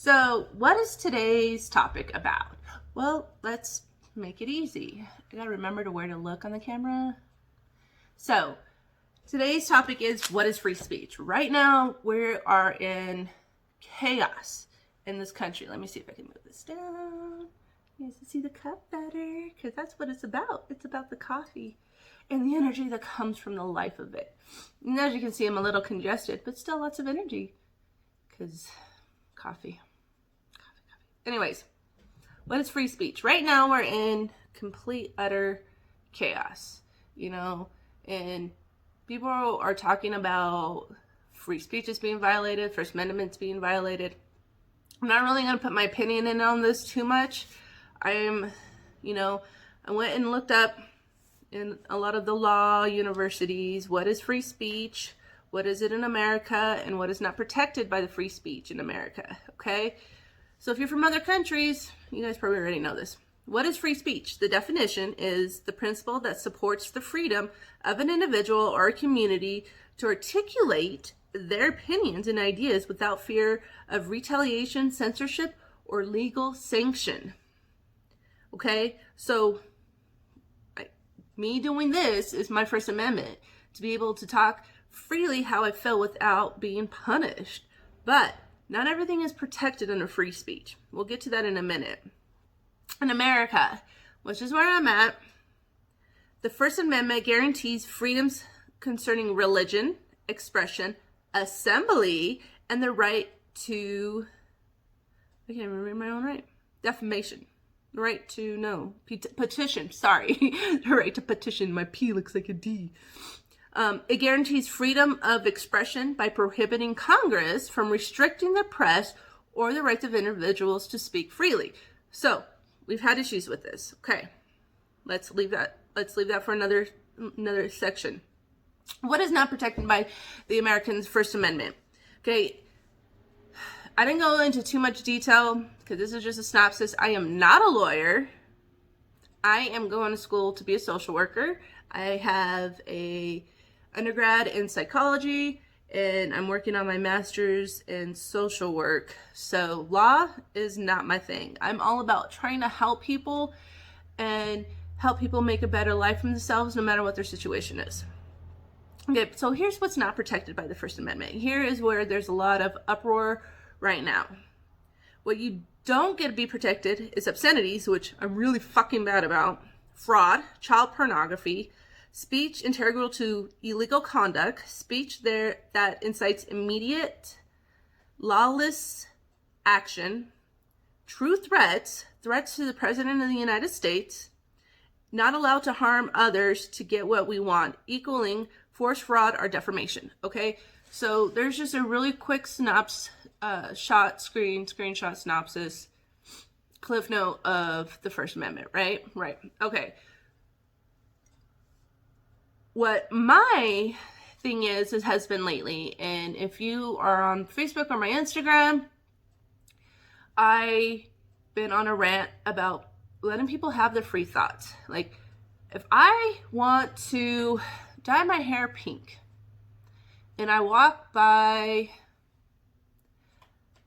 So what is today's topic about? Well, let's make it easy. I gotta remember where to look on the camera. So today's topic is, what is free speech? Right now, we are in chaos in this country. Let me see if I can move this down. You guys can see the cup better, because that's what it's about. It's about the coffee and the energy that comes from the life of it. And as you can see, I'm a little congested, but still lots of energy, because coffee. Anyways, what is free speech? Right now, we're in complete, utter chaos, and people are talking about free speech is being violated, First Amendment's being violated. I'm not really going to put my opinion in on this too much. I went and looked up in a lot of the law universities, what is free speech, what is it in America, and what is not protected by the free speech in America, okay? So if you're from other countries, you guys probably already know this. What is free speech? The definition is the principle that supports the freedom of an individual or a community to articulate their opinions and ideas without fear of retaliation, censorship, or legal sanction. Okay, so me doing this is my First Amendment, to be able to talk freely how I feel without being punished. But not everything is protected under free speech. We'll get to that in a minute. In America, which is where I'm at, the First Amendment guarantees freedoms concerning religion, expression, assembly, and the right to, I can't even remember my own right, defamation. The right to, petition, sorry. The right to petition. My P looks like a D. It guarantees freedom of expression by prohibiting Congress from restricting the press or the rights of individuals to speak freely. So, we've had issues with this. Okay, let's leave that for another section. What is not protected by the Americans' First Amendment? Okay, I didn't go into too much detail because this is just a synopsis. I am not a lawyer. I am going to school to be a social worker. I have a undergrad in psychology, and I'm working on my master's in social work. So law is not my thing. I'm all about trying to help people and help people make a better life for themselves no matter what their situation is. Okay, so here's what's not protected by the First Amendment. Here is where there's a lot of uproar right now. What you don't get to be protected is obscenities, which I'm really fucking bad about, fraud, child pornography, speech integral to illegal conduct, speech that incites immediate lawless action, true threats to the President of the United States, not allowed to harm others to get what we want, equaling force, fraud, or defamation. Okay, so there's just a really quick screenshot synopsis, cliff note of the First Amendment, right? Right. Okay. What my thing has been lately, and if you are on Facebook or my Instagram, I've been on a rant about letting people have their free thoughts. Like, if I want to dye my hair pink, and I walk by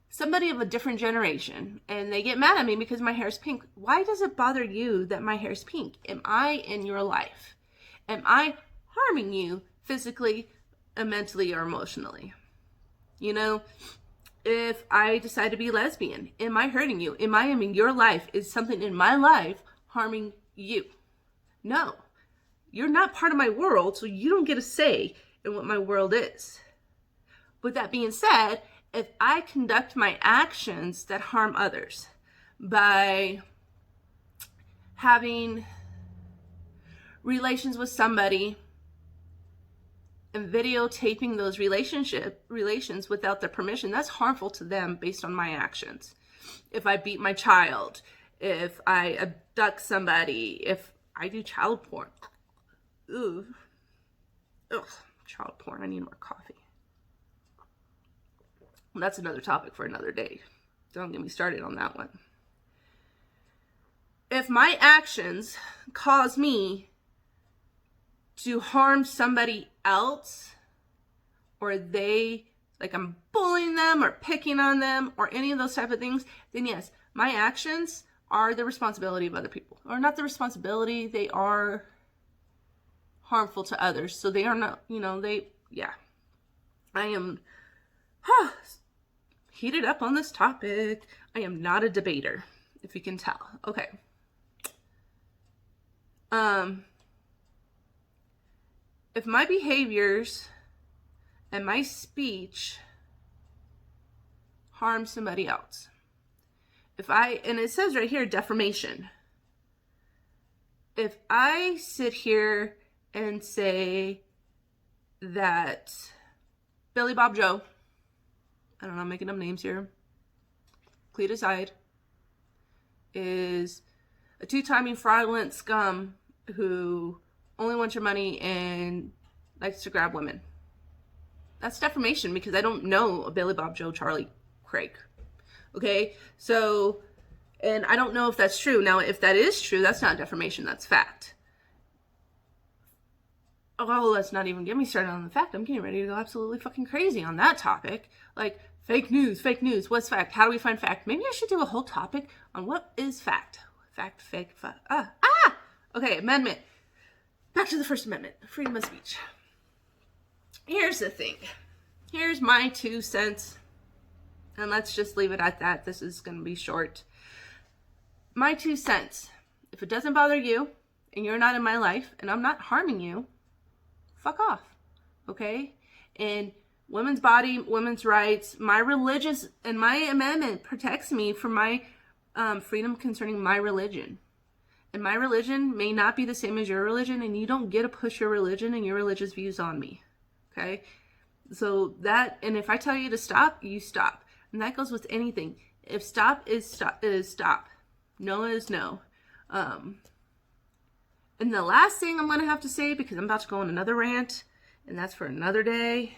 somebody of a different generation, and they get mad at me because my hair is pink, why does it bother you that my hair is pink? Am I in your life? Am I harming you physically, mentally, or emotionally? If I decide to be lesbian, am I hurting you? Am I in your life? Is something in my life harming you? No. You're not part of my world, so you don't get a say in what my world is. With that being said, if I conduct my actions that harm others by having relations with somebody and videotaping those relations without their permission, that's harmful to them based on my actions. If I beat my child, if I abduct somebody, if I do child porn. Ugh, child porn, I need more coffee. Well, that's another topic for another day. Don't get me started on that one. If my actions cause me to harm somebody else, or they like I'm bullying them or picking on them or any of those type of things, then yes, my actions are the responsibility of other people. Or not the responsibility, they are harmful to others. So they are not, I am heated up on this topic. I am not a debater, if you can tell. Okay. If my behaviors and my speech harm somebody else, and it says right here, defamation. If I sit here and say that Billy Bob Joe, I don't know, I'm making up names here, Cleat aside, is a two-timing fraudulent scum who only wants your money and likes to grab women. That's defamation because I don't know a Billy Bob Joe Charlie Craig. Okay? So, and I don't know if that's true. Now, if that is true, that's not defamation, that's fact. Oh, let's not even get me started on the fact. I'm getting ready to go absolutely fucking crazy on that topic. Like, fake news. What's fact? How do we find fact? Maybe I should do a whole topic on what is fact. Fact, fake, fact. Okay, amendment. Back to the First Amendment, freedom of speech. Here's the thing. Here's my 2 cents. And let's just leave it at that. This is going to be short. My 2 cents. If it doesn't bother you, and you're not in my life, and I'm not harming you, fuck off. Okay? And women's body, women's rights, my religious, and my amendment protects me from my freedom concerning my religion. And my religion may not be the same as your religion, and you don't get to push your religion and your religious views on me. Okay? So that, and if I tell you to stop, you stop. And that goes with anything. If stop is stop, it is stop. No is no. And the last thing I'm going to have to say, because I'm about to go on another rant, and that's for another day,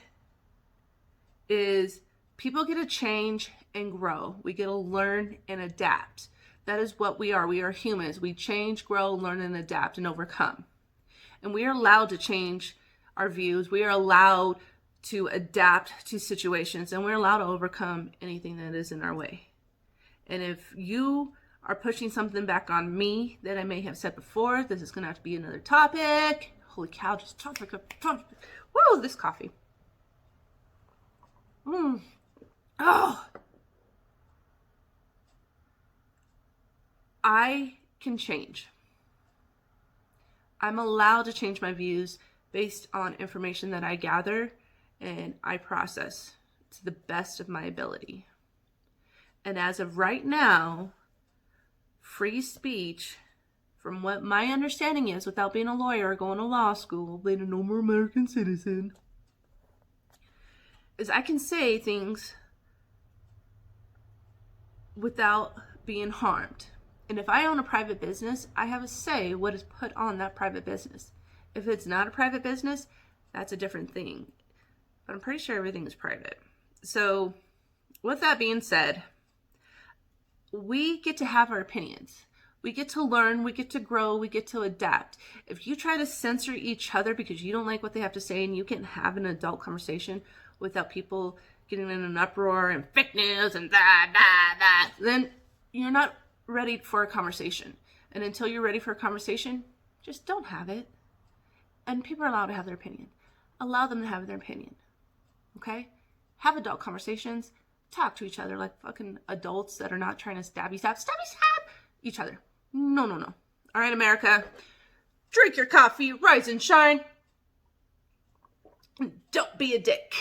is people get to change and grow. We get to learn and adapt. That is what we are. We are humans. We change, grow, learn, and adapt and overcome. And we are allowed to change our views. We are allowed to adapt to situations, and we're allowed to overcome anything that is in our way. And if you are pushing something back on me that I may have said before, this is going to have to be another topic. Holy cow, just topic. Whoa, this coffee. Oh. I can change. I'm allowed to change my views based on information that I gather and I process to the best of my ability. And as of right now, free speech, from what my understanding is, without being a lawyer, going to law school, being a normal American citizen, is I can say things without being harmed. And if I own a private business, I have a say what is put on that private business. If it's not a private business, that's a different thing. But I'm pretty sure everything is private. So with that being said, we get to have our opinions. We get to learn, we get to grow, we get to adapt. If you try to censor each other because you don't like what they have to say and you can't have an adult conversation without people getting in an uproar and fake news and then you're not ready for a conversation. And until you're ready for a conversation, just don't have it. And people are allowed to have their opinion. Allow them to have their opinion. Okay? Have adult conversations. Talk to each other like fucking adults that are not trying to stab each other. No. All right, America. Drink your coffee, rise and shine. Don't be a dick.